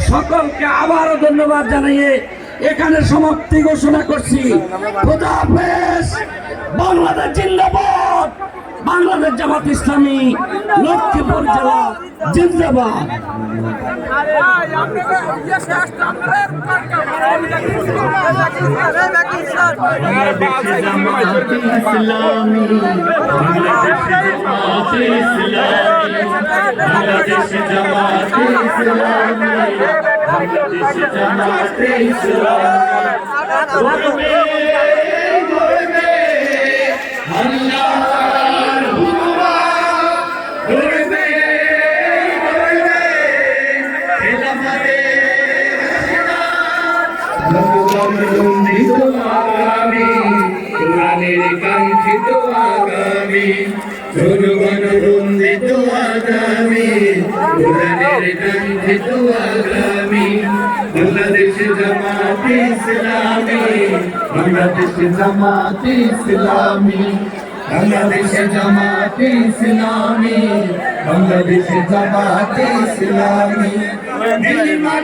সকলকে আবারও ধন্যবাদ জানিয়ে এখানে সমাপ্তি ঘোষণা করছি। খোদা হাফেজ। বাংলাদেশ জিন্দাবাদ। বাংলাদেশ জামাত ইসলামী লক্ষ্মীপুর জেলা জিন্দাবাদ। কোরআনের কাঙ্ক্ষিত আগামী জনগণ বন্দিত আগামী কোরআনের কাঙ্ক্ষিত আগামী বাংলাদেশ জামাত ইসলামী বাংলাদেশ জামাত ইসলামী বাংলাদেশ জামাত ইসলামী বাংলাদেশ জামাত ইসলামী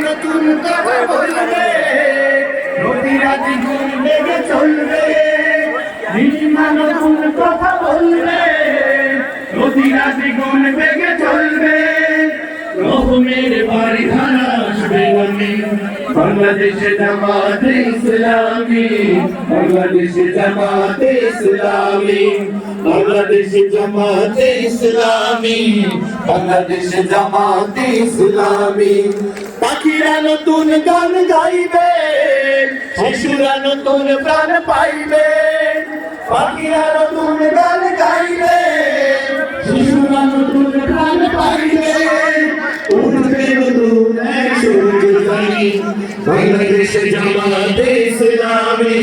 নতুন কথা বলবে প্রতিরাজি গুণ লেগে চলবে নতুন কথা বলবে প্রতিরাজি গুণ বেগে চলবে রহমের বাড়ি ধারা আসবে বাংলাদেশে জামাতে ইসলামী বাংলাদেশে জামাতে ইসলামী বাংলাদেশে জামাতে ইসলামী বাংলাদেশে জামাতে ইসলামী পাখিরা নতুন গান গাইবে শিশুরা নতুন প্রাণ পাইবে পাখিরা নতুন গান গাইবে শিশুরা নতুন প্রাণ পাইবে উঠবে নতুন এক সূর্য বাংলাদেশে জামাতে ইসলামী